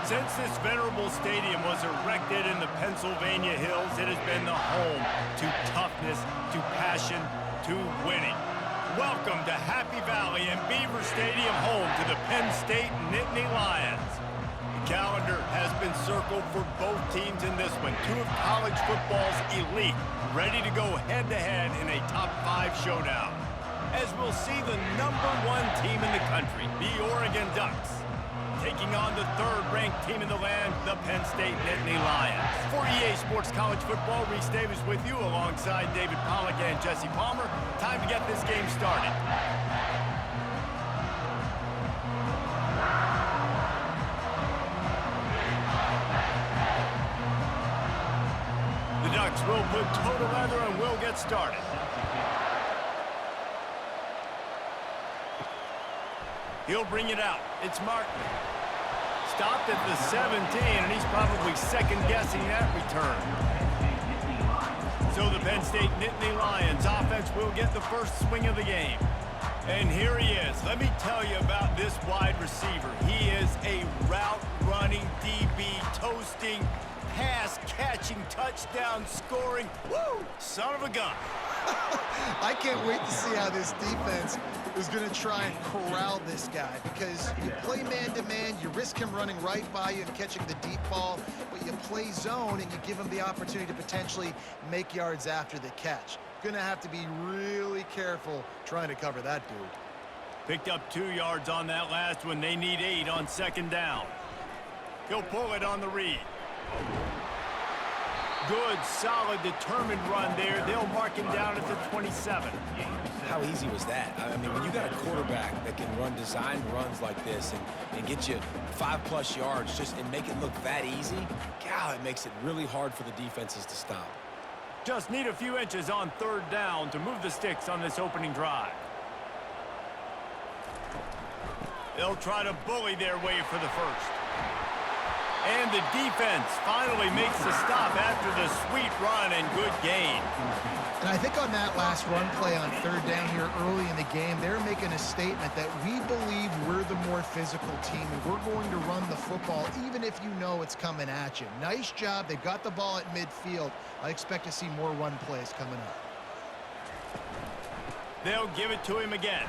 Since this venerable stadium was erected in the Pennsylvania Hills, it has been the home to toughness, to passion, to winning. Welcome to Happy Valley and Beaver Stadium, home to the Penn State Nittany Lions. The calendar has been circled for both teams in this one. Two of college football's elite, ready to go head-to-head in a top-5 showdown. As we'll see the #1 team in the country, the Oregon Ducks, taking on the third-ranked team in the land, the Penn State Nittany Lions. For EA Sports College Football, Reese Davis with you alongside David Pollack and Jesse Palmer. Time to get this game started. The Ducks will put toe to leather and will get started. He'll bring it out. It's Martin. Stopped at the 17, and he's probably second-guessing that return. So the Penn State Nittany Lions offense will get the first swing of the game. And here he is. Let me tell you about this wide receiver. He is a route-running DB, toasting, pass-catching, touchdown-scoring, woo, son of a gun. I can't wait to see how this defense is going to try and corral this guy, because you play man-to-man, you risk him running right by you and catching the deep ball, but you play zone and you give him the opportunity to potentially make yards after the catch. Going to have to be really careful trying to cover that dude. Picked up 2 yards on that last one. They need 8 on second down. He'll pull it on the read. Good, solid, determined run there. They'll mark him down at the 27. How easy was that? I mean, when you got a quarterback that can run designed runs like this and get you 5+ yards just and make it look that easy, God, it makes it really hard for the defenses to stop. Just need a few inches on third down to move the sticks on this opening drive. They'll try to bully their way for the first. And the defense finally makes the stop after the sweet run and good gain. And I think on that last run play on third down here early in the game, they're making a statement that we believe we're the more physical team and we're going to run the football even if you know it's coming at you. Nice job. They've got the ball at midfield. I expect to see more run plays coming up. They'll give it to him again.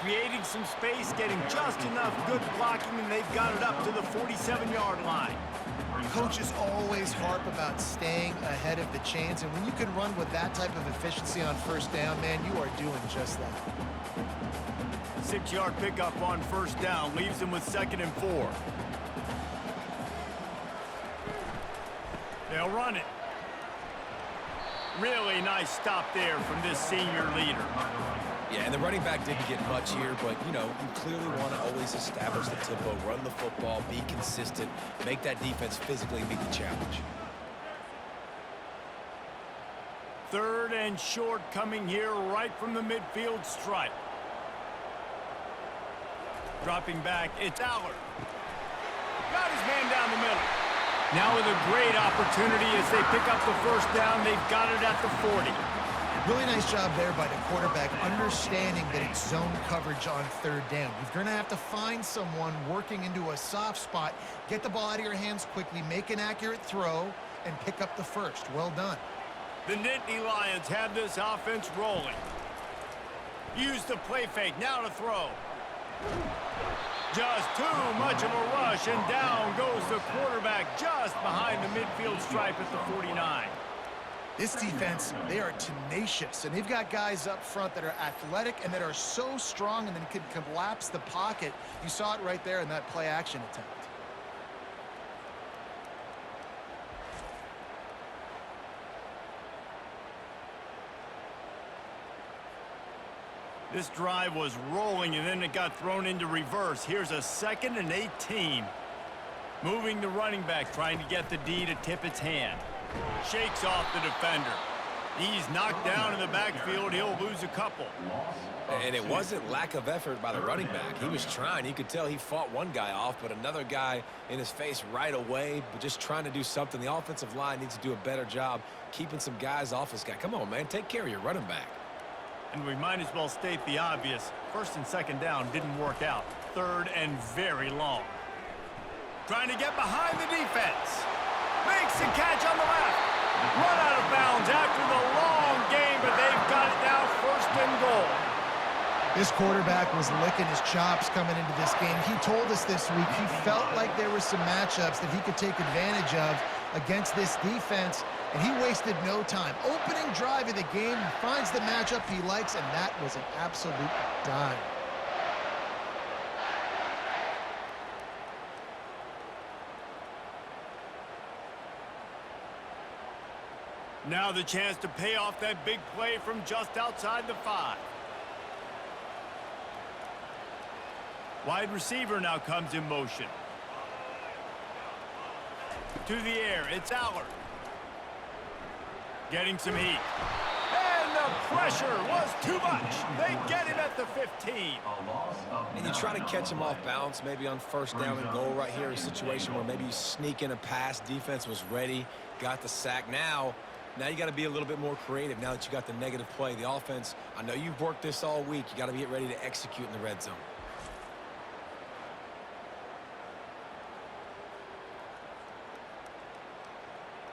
Creating some space, getting just enough good blocking, and they've got it up to the 47-yard line. Coaches always harp about staying ahead of the chains, and when you can run with that type of efficiency on first down, man, you are doing just that. 6-yard pickup on first down leaves them with 2nd and 4. They'll run it. Really nice stop there from this senior leader. Yeah, and the running back didn't get much here, but, you know, you clearly want to always establish the tempo, run the football, be consistent, make that defense physically meet the challenge. 3rd and short coming here right from the midfield stripe. Dropping back, it's Allard. Got his man down the middle. Now with a great opportunity as they pick up the first down. They've got it at the 40. Really nice job there by the quarterback, understanding that it's zone coverage on third down. You're going to have to find someone working into a soft spot, get the ball out of your hands quickly, make an accurate throw, and pick up the first. Well done. The Nittany Lions have this offense rolling. Use the play fake, now to throw. Just too much of a rush, and down goes the quarterback just behind the midfield stripe at the 49. This defense, they are tenacious, and they've got guys up front that are athletic and that are so strong and then can collapse the pocket. You saw it right there in that play-action attempt. This drive was rolling, and then it got thrown into reverse. Here's a 2nd and 18. Moving the running back, trying to get the D to tip its hand. Shakes off the defender. He's knocked down in the backfield. He'll lose a couple. And it wasn't lack of effort by the running back. He was trying. You could tell he fought one guy off, but another guy in his face right away, but just trying to do something. The offensive line needs to do a better job keeping some guys off this guy. Come on, man. Take care of your running back. And we might as well state the obvious. 1st and 2nd down didn't work out. 3rd and very long. Trying to get behind the defense. Makes the catch on the left. Run out of bounds after the long game, but they've got it now, first and goal. This quarterback was licking his chops coming into this game. He told us this week he felt like there were some matchups that he could take advantage of against this defense, and he wasted no time. Opening drive of the game, he finds the matchup he likes, and that was an absolute dime. Now the chance to pay off that big play from just outside the 5. Wide receiver now comes in motion. To the air, it's Allard. Getting some heat. And the pressure was too much. They get him at the 15. And you try to catch him off balance, maybe on first down and goal right here, a situation where maybe you sneak in a pass, defense was ready, got the sack. Now you got to be a little bit more creative now that you got the negative play. The offense, I know you've worked this all week. You got to get ready to execute in the red zone.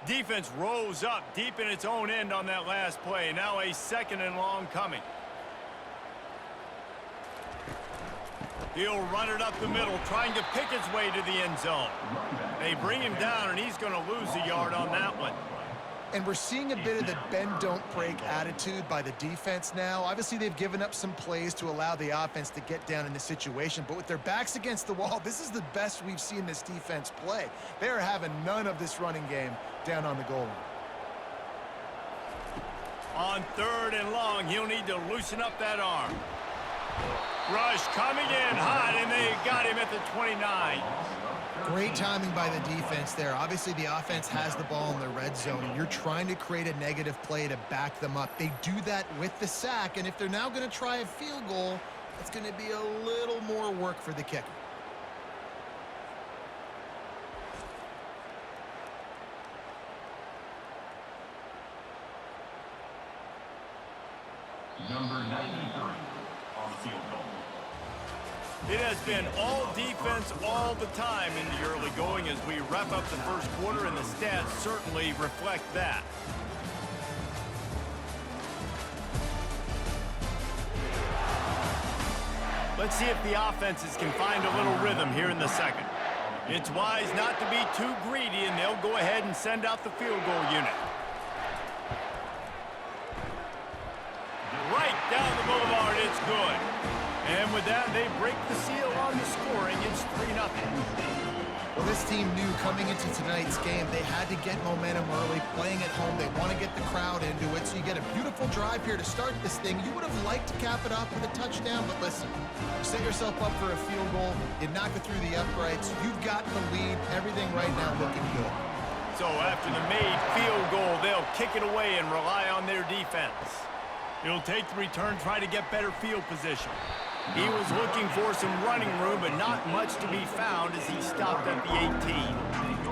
Defense rose up deep in its own end on that last play. Now a second and long coming. He'll run it up the middle, trying to pick his way to the end zone. They bring him down, and he's going to lose a yard on that one. And we're seeing a bit of the bend-don't-break attitude by the defense now. Obviously, they've given up some plays to allow the offense to get down in the situation. But with their backs against the wall, this is the best we've seen this defense play. They are having none of this running game down on the goal line. On third and long, he'll need to loosen up that arm. Rush coming in hot, and they got him at the 29. Great timing by the defense there. Obviously, the offense has the ball in the red zone, and you're trying to create a negative play to back them up. They do that with the sack, and if they're now going to try a field goal, it's going to be a little more work for the kicker. Number 93 on the field goal. It has been all defense all the time in the early going as we wrap up the first quarter, and the stats certainly reflect that. Let's see if the offenses can find a little rhythm here in the second. It's wise not to be too greedy, and they'll go ahead and send out the field goal unit. Right down the boulevard, it's good. And with that, they break the seal on the scoring. It's 3-0. Well, this team knew coming into tonight's game they had to get momentum early, playing at home. They want to get the crowd into it, so you get a beautiful drive here to start this thing. You would have liked to cap it off with a touchdown, but listen, you set yourself up for a field goal, you knock it through the uprights, you've got the lead, everything right now looking good. So after the made field goal, they'll kick it away and rely on their defense. He'll take the return, try to get better field position. He was looking for some running room, but not much to be found as he stopped at the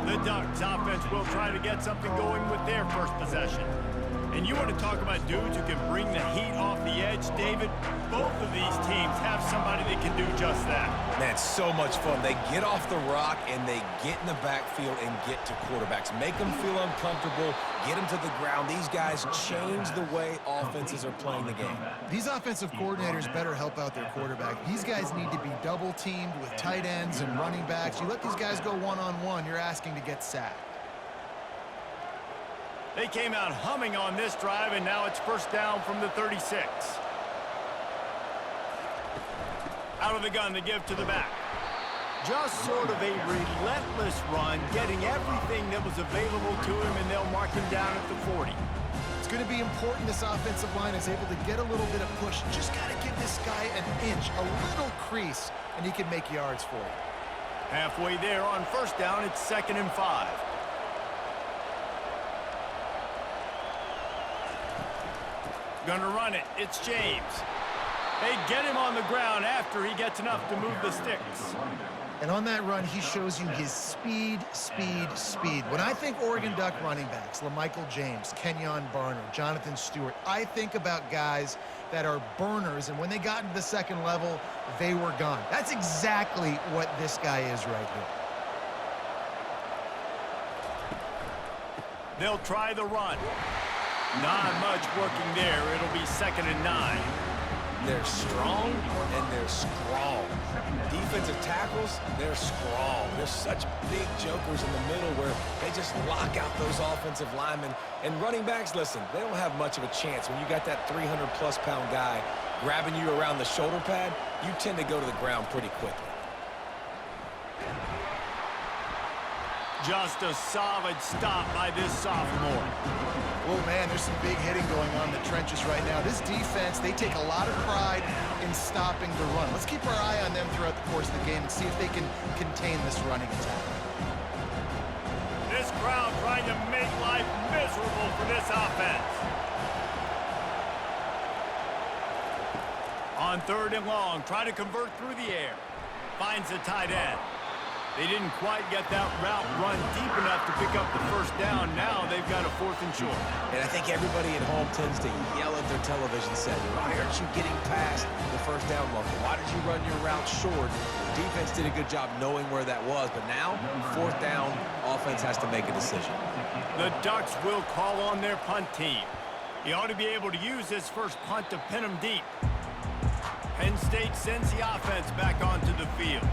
18. The Ducks offense will try to get something going with their first possession. And you want to talk about dudes who can bring the heat off the edge, David? Both of these teams have somebody that can do just that. Man, it's so much fun. They get off the rock and they get in the backfield and get to quarterbacks. Make them feel uncomfortable, get them to the ground. These guys change the way offenses are playing the game. These offensive coordinators better help out their quarterback. These guys need to be double-teamed with tight ends and running backs. You let these guys go one-on-one, you're asking to get sacked. They came out humming on this drive, and now it's first down from the 36. Out of the gun to give to the back. Just sort of a relentless run, getting everything that was available to him, and they'll mark him down at the 40. It's going to be important this offensive line is able to get a little bit of push. Just got to give this guy an inch, a little crease, and he can make yards for you. Halfway there on first down, it's 2nd and 5. Gonna run it. It's James. They get him on the ground after he gets enough to move the sticks. And on that run, he shows you his speed, speed, speed. When I think Oregon Duck running backs, LaMichael James, Kenyon Barner, Jonathan Stewart, I think about guys that are burners, and when they got into the second level, they were gone. That's exactly what this guy is right here. They'll try the run. Not much working there. It'll be 2nd and 9. They're strong and they're strong. Defensive tackles, they're strong. They're such big jokers in the middle where they just lock out those offensive linemen. And running backs, listen, they don't have much of a chance. When you got that 300-plus pound guy grabbing you around the shoulder pad, you tend to go to the ground pretty quickly. Just a solid stop by this sophomore. Oh, man, there's some big hitting going on in the trenches right now. This defense, they take a lot of pride in stopping the run. Let's keep our eye on them throughout the course of the game and see if they can contain this running attack. This crowd trying to make life miserable for this offense. On 3rd and long, try to convert through the air. Finds the tight end. They didn't quite get that route run deep enough to pick up the 1st down. Now they've got a 4th and short. And I think everybody at home tends to yell at their television set. Why aren't you getting past the 1st down marker? Why did you run your route short? The defense did a good job knowing where that was, but now 4th down, offense has to make a decision. The Ducks will call on their punt team. He ought to be able to use this first punt to pin them deep. Penn State sends the offense back onto the field.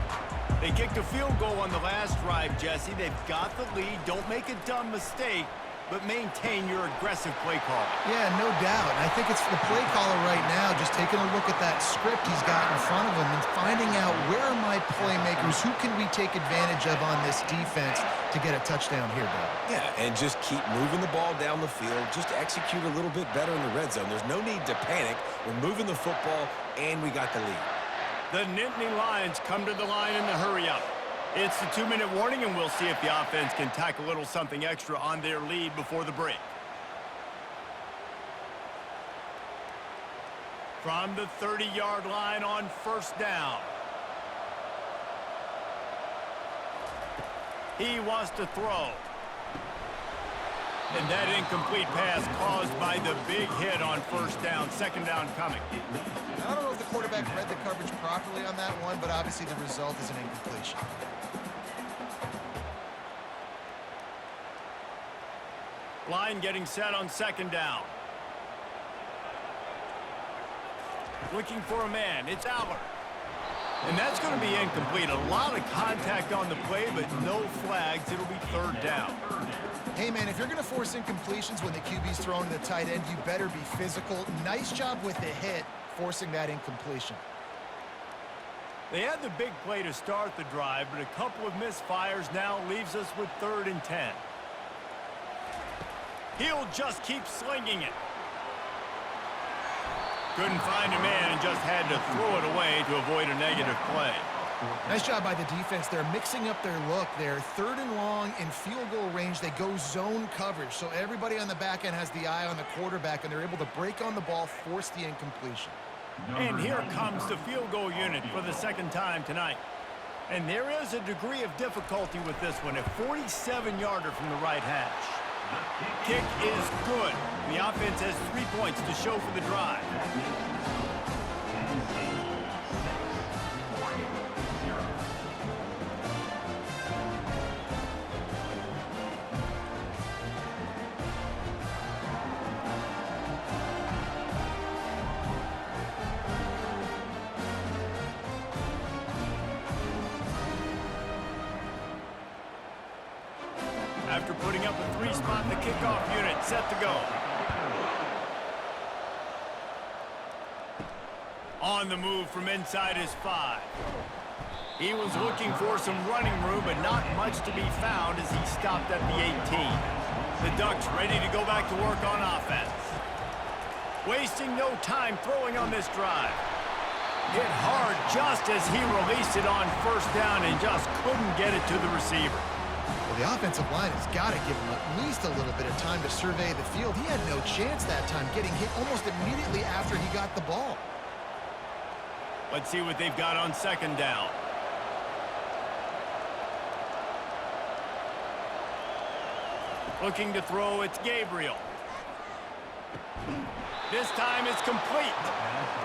They kicked a field goal on the last drive, Jesse. They've got the lead. Don't make a dumb mistake, but maintain your aggressive play call. Yeah, no doubt. And I think it's the play caller right now just taking a look at that script he's got in front of him and finding out where are my playmakers, who can we take advantage of on this defense to get a touchdown here, Bob. Yeah, and just keep moving the ball down the field. Just execute a little bit better in the red zone. There's no need to panic. We're moving the football, and we got the lead. The Nittany Lions come to the line in the hurry-up. It's the 2-minute warning, and we'll see if the offense can tack a little something extra on their lead before the break. From the 30-yard line on 1st down. He wants to throw. And that incomplete pass caused by the big hit on 1st down. 2nd down coming. I don't know if the quarterback read the coverage properly on that one, but obviously the result is an incompletion. Line getting set on 2nd down. Looking for a man. It's Aller. And that's going to be incomplete. A lot of contact on the play, but no flags. It'll be 3rd down. Hey, man, if you're going to force incompletions when the QB's throwing to the tight end, you better be physical. Nice job with the hit, forcing that incompletion. They had the big play to start the drive, but a couple of misfires now leaves us with 3rd and 10. He'll just keep slinging it. Couldn't find a man and just had to throw it away to avoid a negative play. Nice job by the defense. They're mixing up their look. They're 3rd and long in field goal range. They go zone coverage, so everybody on the back end has the eye on the quarterback, and they're able to break on the ball, force the incompletion. And here comes the field goal unit for the 2nd time tonight. And there is a degree of difficulty with this one, a 47-yarder from the right hash. Kick is good. The offense has 3 points to show for the drive. After putting up a 3-spot in the kickoff unit, set to go. On the move from inside his 5. He was looking for some running room, but not much to be found as he stopped at the 18. The Ducks ready to go back to work on offense. Wasting no time throwing on this drive. Hit hard just as he released it on 1st down and just couldn't get it to the receiver. Well, the offensive line has got to give him at least a little bit of time to survey the field. He had no chance that time, getting hit almost immediately after he got the ball. Let's see what they've got on 2nd down. Looking to throw, it's Gabriel. This time it's complete.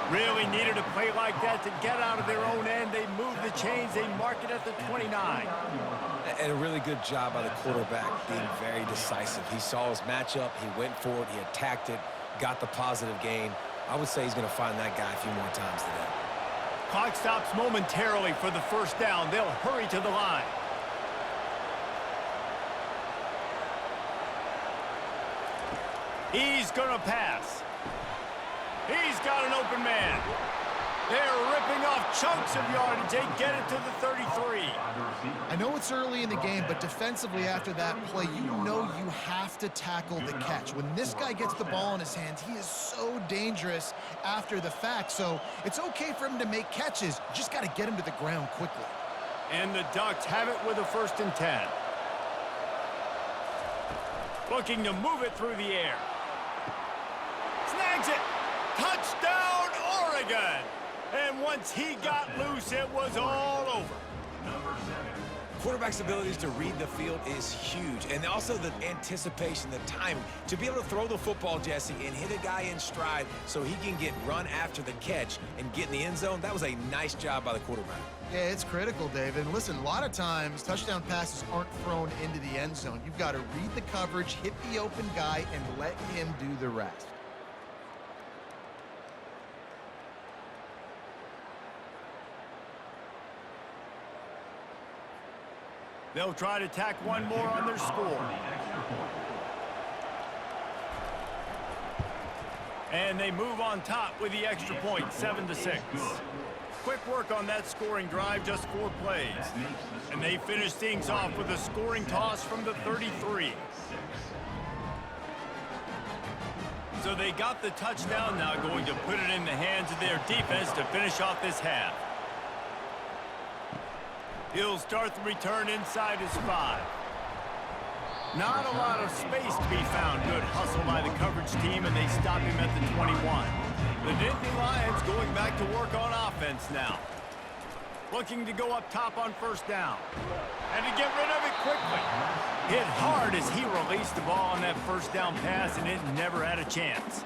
Really needed a play like that to get out of their own end. They move the chains. They mark it at the 29. And a really good job by the quarterback being very decisive. He saw his matchup. He went for it. He attacked it, got the positive gain. I would say he's going to find that guy a few more times today. Clock stops momentarily for the first down. They'll hurry to the line. He's going to pass. He's got an open man. They're ripping off chunks of yardage. They get it to the 33. I know it's early in the game, but defensively after that play, you know you have to tackle the catch. When this guy gets the ball in his hands, he is so dangerous after the fact. So it's okay for him to make catches. You just got to get him to the ground quickly. And the Ducks have it with a 1st and 10. Looking to move it through the air. Snags it. Touchdown, Oregon. And once he got loose, it was all over. Quarterback's abilities to read the field is huge. And also the anticipation, the timing. To be able to throw the football, Jesse, and hit a guy in stride so he can get run after the catch and get in the end zone, that was a nice job by the quarterback. Yeah, it's critical, David. And listen, a lot of times touchdown passes aren't thrown into the end zone. You've got to read the coverage, hit the open guy, and let him do the rest. They'll try to tack one more on their score. And they move on top with the extra point, 7-6. Quick work on that scoring drive, just 4 plays. And they finish things off with a scoring toss from the 33. So they got the touchdown, now going to put it in the hands of their defense to finish off this half. He'll start the return inside his 5. Not a lot of space to be found. Good hustle by the coverage team, and they stop him at the 21. The Nittany Lions going back to work on offense now. Looking to go up top on 1st down. And to get rid of it quickly. Hit hard as he released the ball on that 1st down pass, and it never had a chance.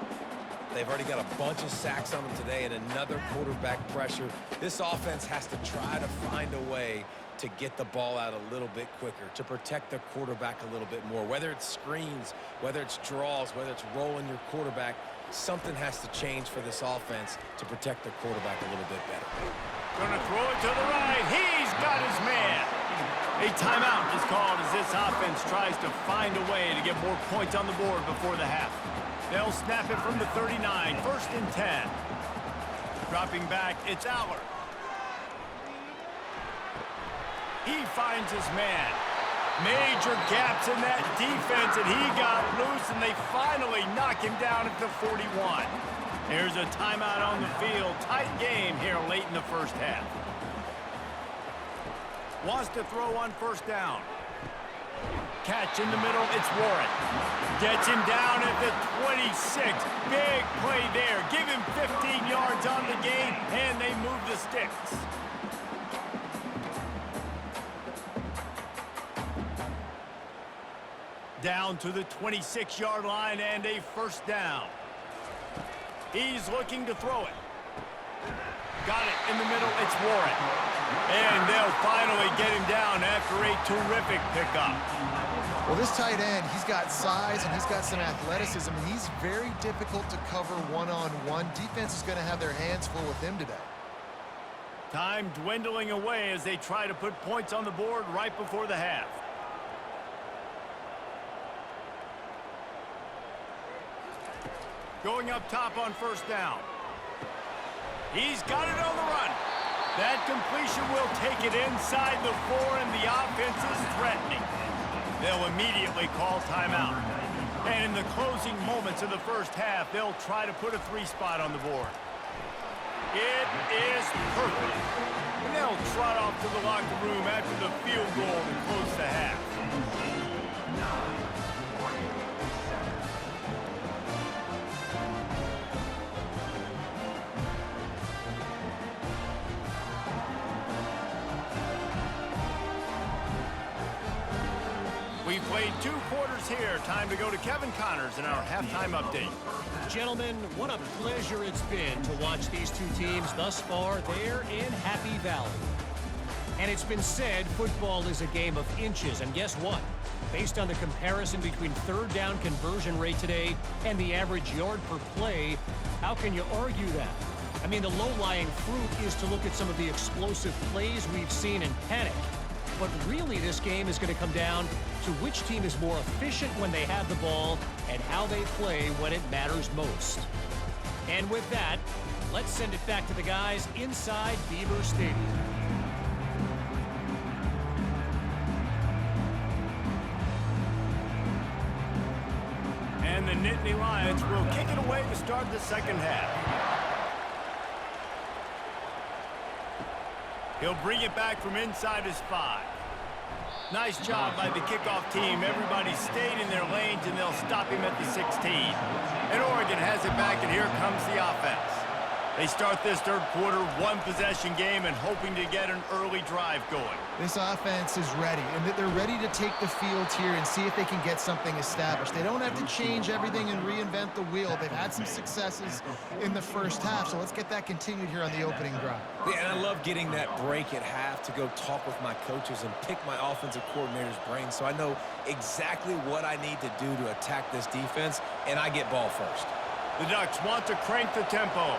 They've already got a bunch of sacks on them today and another quarterback pressure. This offense has to try to find a way to get the ball out a little bit quicker, to protect the quarterback a little bit more. Whether it's screens, whether it's draws, whether it's rolling your quarterback, something has to change for this offense to protect their quarterback a little bit better. Gonna throw it to the right. He's got his man. A timeout is called as this offense tries to find a way to get more points on the board before the half. They'll snap it from the 39, 1st and 10. Dropping back, it's Aller. He finds his man. Major gaps in that defense, and he got loose, and they finally knock him down at the 41. There's a timeout on the field. Tight game here late in the 1st half. Wants to throw on 1st down. Catch in the middle, it's Warren. Gets him down at the 26. Big play there. Give him 15 yards on the gain, and they move the sticks. Down to the 26-yard line and a 1st down. He's looking to throw it. Got it in the middle, it's Warren. And they'll finally get him down after a terrific pickup. Well, this tight end, he's got size and he's got some athleticism, and he's very difficult to cover one-on-one. Defense is going to have their hands full with him today. Time dwindling away as they try to put points on the board right before the half. Going up top on 1st down. He's got it on the run. That completion will take it inside the 4, and the offense is threatening. They'll immediately call timeout. And in the closing moments of the 1st half, they'll try to put a 3 spot on the board. It is perfect. And they'll trot off to the locker room after the field goal to close the half. played 2 quarters here. Time to go to Kevin Connors in our halftime update. Gentlemen, what a pleasure it's been to watch these two teams thus far there in Happy Valley. And it's been said football is a game of inches, and guess what? Based on the comparison between third down conversion rate today and the average yard per play, how can you argue that? I mean, the low-lying fruit is to look at some of the explosive plays we've seen in panic. But really, this game is going to come down to which team is more efficient when they have the ball and how they play when it matters most. And with that, let's send it back to the guys inside Beaver Stadium. And the Nittany Lions will kick it away to start the second half. He'll bring it back from inside his 5. Nice job by the kickoff team. Everybody stayed in their lanes, and they'll stop him at the 16. And Oregon has it back, and here comes the offense. They start this third quarter one-possession game and hoping to get an early drive going. This offense is ready, and they're ready to take the field here and see if they can get something established. They don't have to change everything and reinvent the wheel. They've had some successes in the first half, so let's get that continued here on the opening drive. Yeah, and I love getting that break at half to go talk with my coaches and pick my offensive coordinator's brain so I know exactly what I need to do to attack this defense, and I get ball first. The Ducks want to crank the tempo.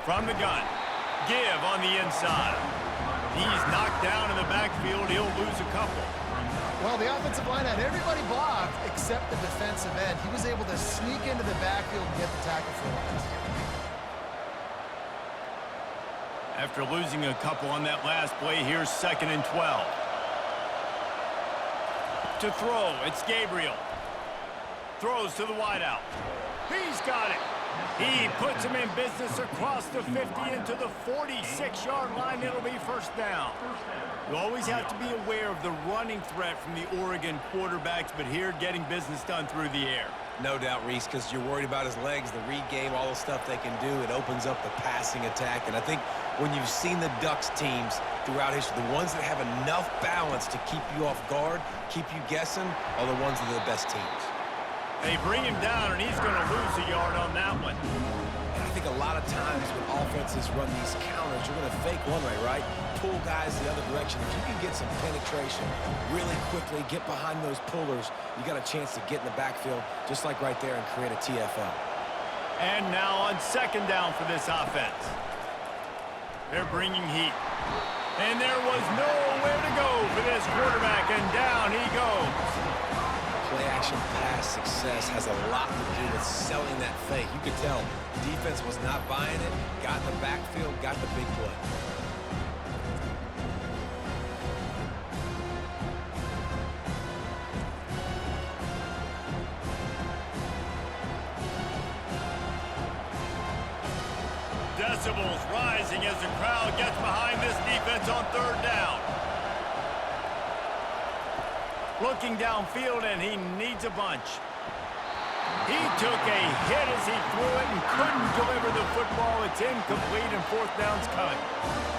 From the gun, give on the inside. He's knocked down in the backfield. He'll lose a couple. Well, the offensive line had everybody blocked except the defensive end. He was able to sneak into the backfield and get the tackle for once. After losing a couple on that last play, here's 2nd and 12. To throw, it's Gabriel. Throws to the wideout. He's got it. He puts him in business across the 50 into the 46-yard line. It'll be first down. You always have to be aware of the running threat from the Oregon quarterbacks, but here getting business done through the air. No doubt, Reese, because you're worried about his legs, the read game, all the stuff they can do. It opens up the passing attack. And I think when you've seen the Ducks teams throughout history, the ones that have enough balance to keep you off guard, keep you guessing, are the ones that are the best teams. They bring him down, and he's going to lose a yard on that one. And I think a lot of times when offenses run these counters, you're going to fake one way, right? Pull guys the other direction. If you can get some penetration really quickly, get behind those pullers, you got a chance to get in the backfield, just like right there, and create a TFL. And now on 2nd down for this offense. They're bringing heat. And there was nowhere to go for this quarterback, and down he goes. Play-action pass success has a lot to do with selling that fake. You could tell defense was not buying it, got in the backfield, got the big play. Decibels rising as the crowd gets behind this defense on 3rd down. Looking downfield, and he needs a bunch. He took a hit as he threw it and couldn't deliver the football. It's incomplete, and 4th down's coming.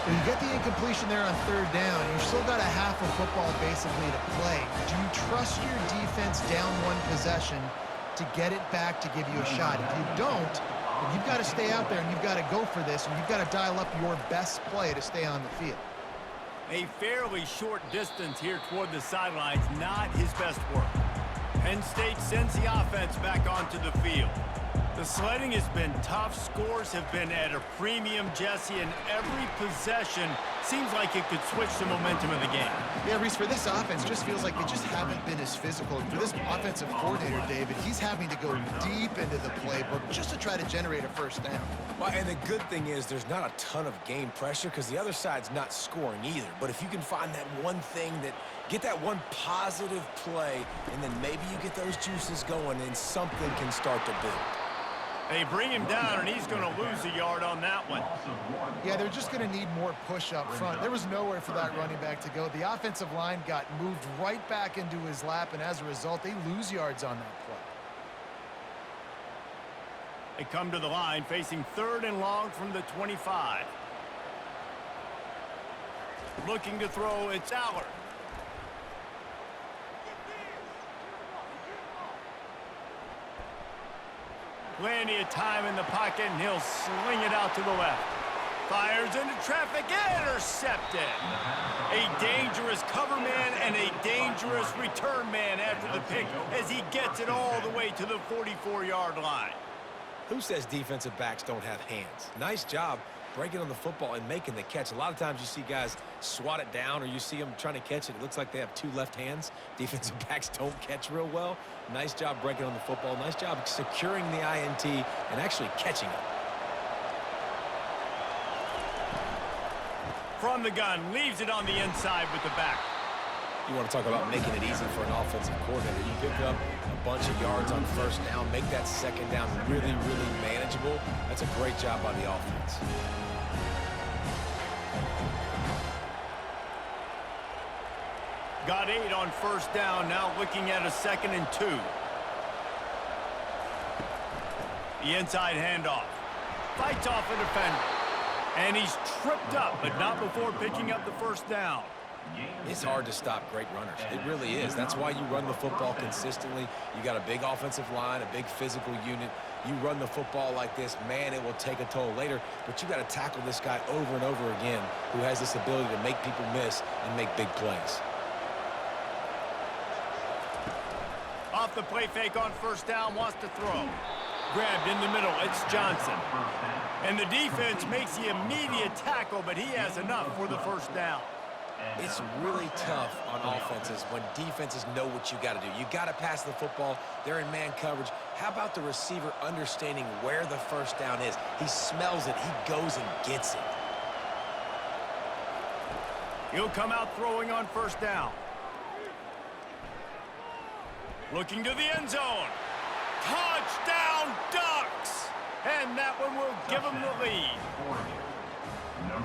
When you get the incompletion there on 3rd down, you've still got a half of football basically to play. Do you trust your defense down one possession to get it back to give you a shot? If you don't, then you've got to stay out there and you've got to go for this, and you've got to dial up your best play to stay on the field. A fairly short distance here toward the sidelines, not his best work. Penn State sends the offense back onto the field. The sledding has been tough. Scores have been at a premium, Jesse, and every possession seems like it could switch the momentum of the game. Yeah, Reese, for this offense, just feels like they just haven't been as physical. And for this offensive coordinator, David, he's having to go deep into the playbook just to try to generate a first down. Well, and the good thing is there's not a ton of game pressure because the other side's not scoring either. But if you can find that one thing that get that one positive play, and then maybe you get those juices going and something can start to build. They bring him down, and he's going to lose a yard on that one. Yeah, they're just going to need more push up front. There was nowhere for that running back to go. The offensive line got moved right back into his lap, and as a result, they lose yards on that play. They come to the line facing 3rd and long from the 25. Looking to throw, it's Aller. Plenty of time in the pocket, and he'll sling it out to the left. Fires into traffic, intercepted. A dangerous cover man and a dangerous return man after the pick as he gets it all the way to the 44-yard line. Who says defensive backs don't have hands? Nice job breaking on the football and making the catch. A lot of times you see guys swat it down or you see them trying to catch it. It looks like they have two left hands. Defensive backs don't catch real well. Nice job breaking on the football. Nice job securing the INT and actually catching it. From the gun, leaves it on the inside with the back. You want to talk about making it easy for an offensive coordinator. You pick up a bunch of yards on first down, make that second down really, really manageable. That's a great job by the offense. Got 8 on first down, now looking at a 2nd and 2. The inside handoff. Fights off a defender. And he's tripped up, but not before picking up the first down. It's hard to stop great runners. It really is. That's why you run the football consistently. You got a big offensive line, a big physical unit. You run the football like this, man, it will take a toll later. But you got to tackle this guy over and over again who has this ability to make people miss and make big plays. Off the play fake on first down, wants to throw. Grabbed in the middle, it's Johnson. And the defense makes the immediate tackle, but he has enough for the first down. It's really tough on offenses when defenses know what you got to do. You got to pass the football. They're in man coverage. How about the receiver understanding where the first down is? He smells it. He goes and gets it. He'll come out throwing on first down. Looking to the end zone. Touchdown, Ducks! And that one will give them the lead.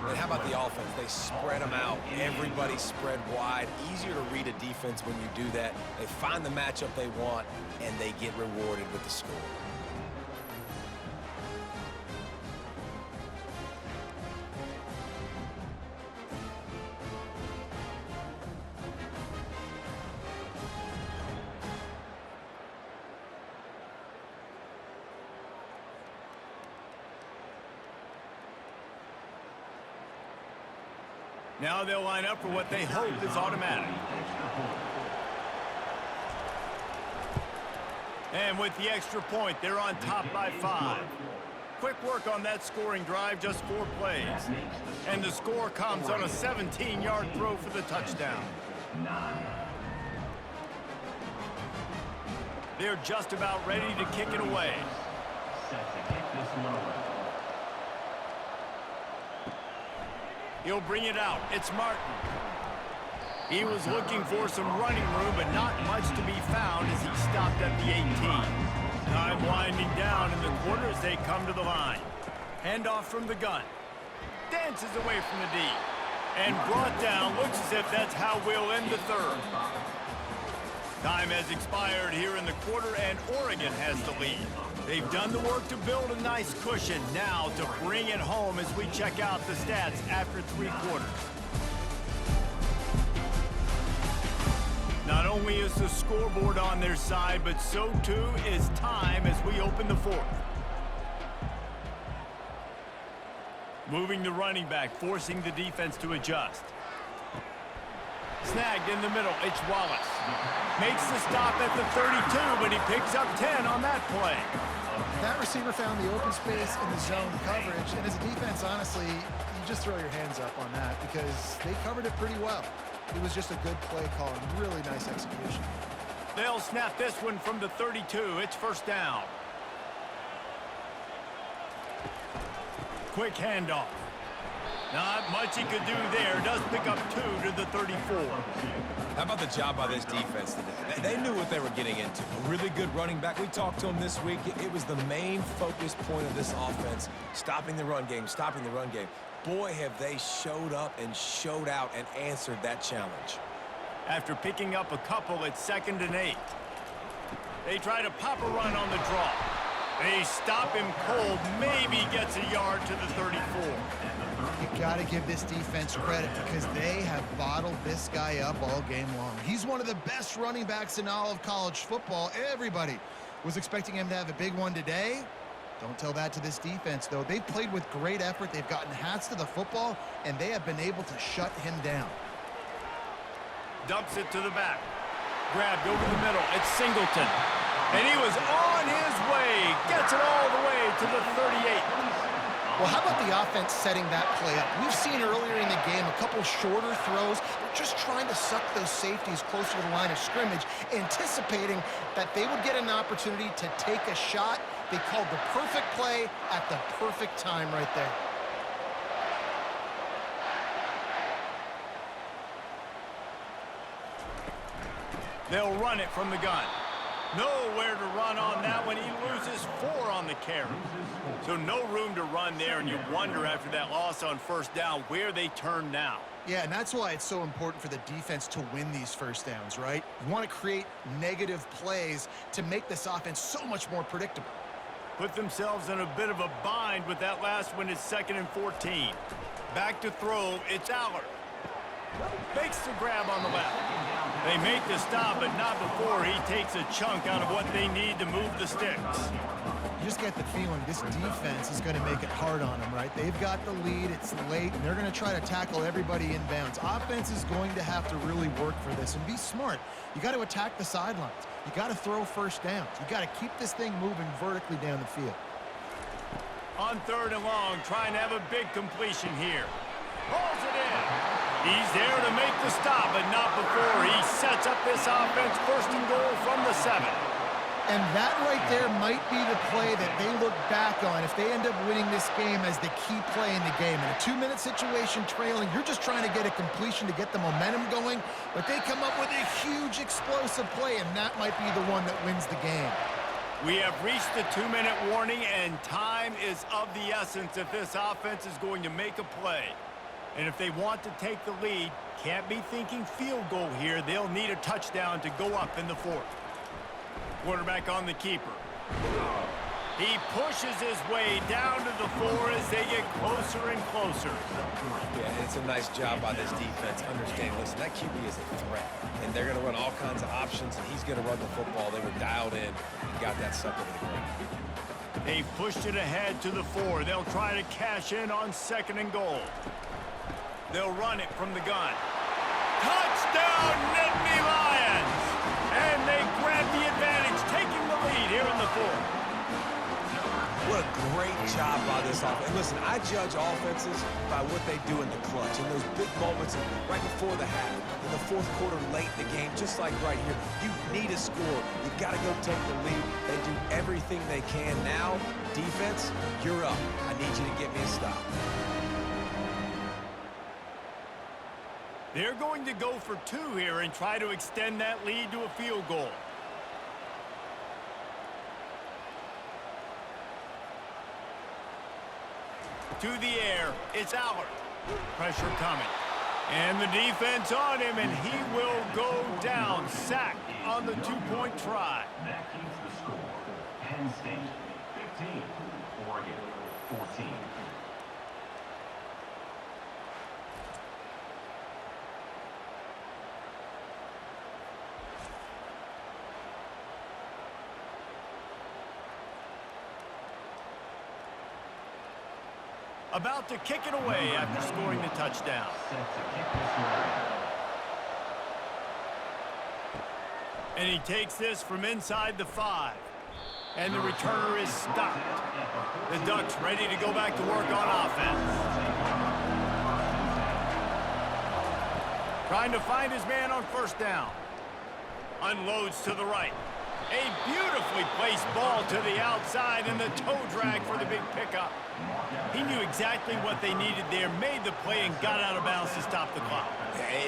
And how about the offense? They spread them out. Everybody spread wide. Easier to read a defense when you do that. They find the matchup they want, and they get rewarded with the score. Now they'll line up for what they hope is automatic. And with the extra point, they're on top by 5. Quick work on that scoring drive, just 4 plays. And the score comes on a 17-yard throw for the touchdown. They're just about ready to kick it away. He'll bring it out. It's Martin. He was looking for some running room, but not much to be found as he stopped at the 18. Time winding down in the quarter as they come to the line. Handoff from the gun. Dances away from the D. And brought down. Looks as if that's how we'll end the third. Time has expired here in the quarter, and Oregon has the lead. They've done the work to build a nice cushion. Now to bring it home as we check out the stats after 3 quarters. Not only is the scoreboard on their side, but so too is time as we open the 4th. Moving the running back, forcing the defense to adjust. Snagged in the middle, it's Wallace. Makes the stop at the 32, but he picks up 10 on that play. That receiver found the open space in the zone coverage, and as a defense, honestly, you just throw your hands up on that because they covered it pretty well. It was just a good play call and really nice execution. They'll snap this one from the 32. It's first down. Quick handoff. Not much he could do there. Does pick up 2 to the 34. How about the job by this defense today? They knew what they were getting into. A really good running back. We talked to him this week. It was the main focus point of this offense. Stopping the run game, stopping the run game. Boy, have they showed up and showed out and answered that challenge. After picking up a couple, it's 2nd and 8. They try to pop a run on the draw. They stop him cold. Maybe gets a yard to the 34. You got to give this defense credit because they have bottled this guy up all game long. He's one of the best running backs in all of college football. Everybody was expecting him to have a big one today. Don't tell that to this defense, though. They've played with great effort. They've gotten hats to the football, and they have been able to shut him down. Dumps it to the back. Grabbed over the middle. It's Singleton. And he was on his way. Gets it all the way to the 38. Well, how about the offense setting that play up? We've seen earlier in the game a couple shorter throws. They're just trying to suck those safeties closer to the line of scrimmage, anticipating that they would get an opportunity to take a shot. They called the perfect play at the perfect time right there. They'll run it from the gun. Nowhere to run on that one. He loses 4 on the carry. So no room to run there, and you wonder after that loss on first down where they turn now. Yeah, and that's why it's so important for the defense to win these first downs, right? You want to create negative plays to make this offense so much more predictable. Put themselves in a bit of a bind with that last one. It's 2nd and 14. Back to throw. It's Allard. Makes the grab on the left. They make the stop, but not before he takes a chunk out of what they need to move the sticks. You just get the feeling this defense is going to make it hard on them, right? They've got the lead. It's late, and they're going to try to tackle everybody inbounds. Offense is going to have to really work for this and be smart. You got to attack the sidelines. You got to throw first downs. You got to keep this thing moving vertically down the field. On 3rd and long, trying to have a big completion here. Pulls it in. He's there to make the stop, but not before he sets up this offense. 1st and goal from the 7. And that right there might be the play that they look back on if they end up winning this game as the key play in the game. In a 2-minute situation trailing, you're just trying to get a completion to get the momentum going, but they come up with a huge explosive play, and that might be the one that wins the game. We have reached the 2-minute warning, and time is of the essence if this offense is going to make a play. And if they want to take the lead, can't be thinking field goal here. They'll need a touchdown to go up in the 4th. Quarterback on the keeper. He pushes his way down to the 4 as they get closer and closer. Yeah, it's a nice job by this defense. Understanding, listen, that QB is a threat. And they're going to run all kinds of options, and he's going to run the football. They were dialed in and got that sucker to the ground. They've pushed it ahead to the 4. They'll try to cash in on 2nd and goal. They'll run it from the gun. Touchdown, Nittany Lions! And they grab the advantage, taking the lead here in the 4th. What a great job by this offense. And listen, I judge offenses by what they do in the clutch. In those big moments right before the half, in the 4th quarter, late in the game, just like right here. You need a score. You got to go take the lead. They do everything they can. Now, defense, you're up. I need you to get me a stop. They're going to go for 2 here and try to extend that lead to a field goal. To the air, it's Allard. Pressure coming. And the defense on him, and he will go down. Sacked on the 2-point try. That keeps the score. Penn State 15, Oregon 14. About to kick it away after scoring the touchdown. Set to kick this one. And he takes this from inside the 5. And the returner is stopped. The Ducks ready to go back to work on offense. Trying to find his man on 1st down. Unloads to the right. A beautifully placed ball to the outside, and the toe drag for the big pickup. He knew exactly what they needed there, made the play, and got out of bounds to stop the clock.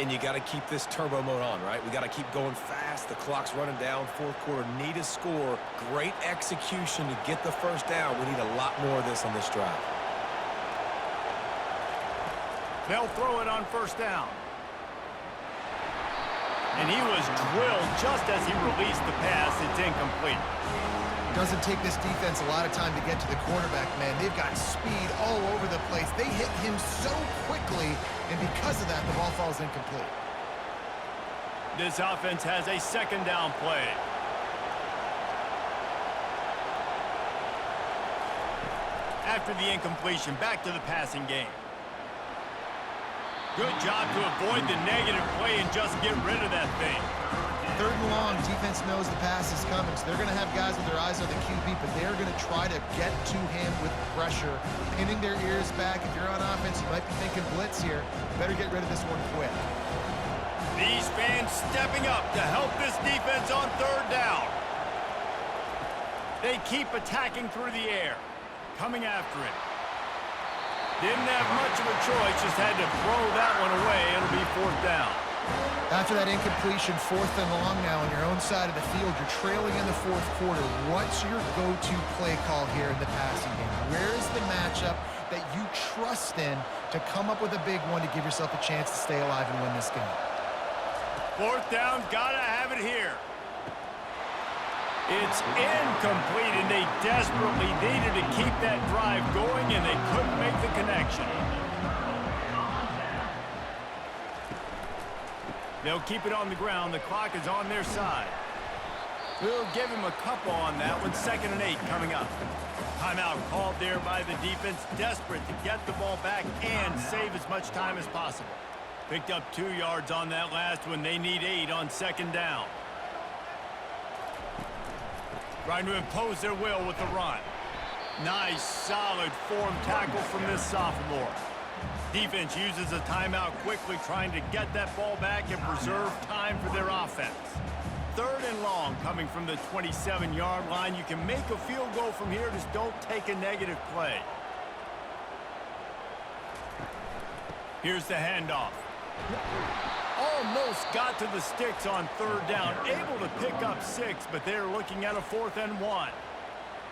And you got to keep this turbo mode on, right? We got to keep going fast. The clock's running down. 4th quarter, need a score. Great execution to get the 1st down. We need a lot more of this on this drive. They'll throw it on 1st down. And he was drilled just as he released the pass. It's incomplete. Doesn't take this defense a lot of time to get to the quarterback, man. They've got speed all over the place. They hit him so quickly, and because of that, the ball falls incomplete. This offense has a second down play. After the incompletion, back to the passing game. Good job to avoid the negative play and just get rid of that thing. 3rd and long, defense knows the pass is coming, so they're going to have guys with their eyes on the QB, but they're going to try to get to him with pressure, pinning their ears back. If you're on offense, you might be thinking blitz here. Better get rid of this one quick. These fans stepping up to help this defense on 3rd down. They keep attacking through the air, coming after it. Didn't have much of a choice, just had to throw that one away. It'll be 4th down. After that incompletion, 4th and long now on your own side of the field, you're trailing in the 4th quarter. What's your go-to play call here in the passing game? Where's the matchup that you trust in to come up with a big one to give yourself a chance to stay alive and win this game? 4th down, gotta have it here. It's incomplete, and they desperately needed to keep that drive going, and they couldn't make the connection. They'll keep it on the ground. The clock is on their side. We'll give him a couple on that one. 2nd and 8 coming up. Timeout called there by the defense, desperate to get the ball back and save as much time as possible. Picked up 2 yards on that last one. They need 8 on 2nd down. Trying to impose their will with the run. Nice, solid form tackle from this sophomore. Defense uses a timeout quickly, trying to get that ball back and preserve time for their offense. 3rd and long coming from the 27-yard line. You can make a field goal from here, just don't take a negative play. Here's the handoff. Almost got to the sticks on 3rd down. Able to pick up 6, but they're looking at a 4th and 1.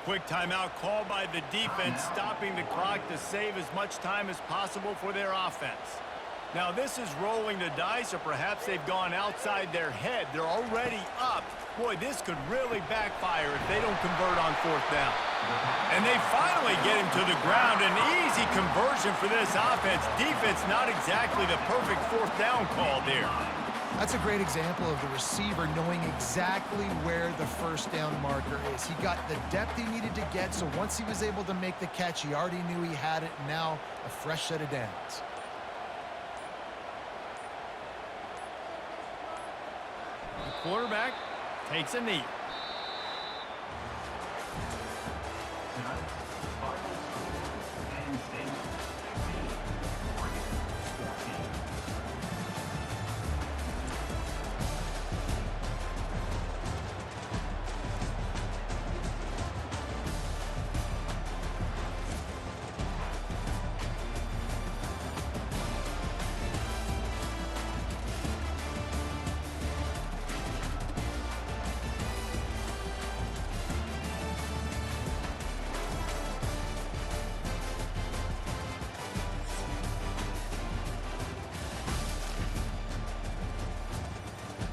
Quick timeout called by the defense, stopping the clock to save as much time as possible for their offense. Now this is rolling the dice, or perhaps they've gone outside their head. They're already up. Boy, this could really backfire if they don't convert on 4th down. And they finally get him to the ground. An easy conversion for this offense. Defense not exactly the perfect 4th down call there. That's a great example of the receiver knowing exactly where the 1st down marker is. He got the depth he needed to get, so once he was able to make the catch, he already knew he had it. Now a fresh set of downs. The quarterback takes a knee.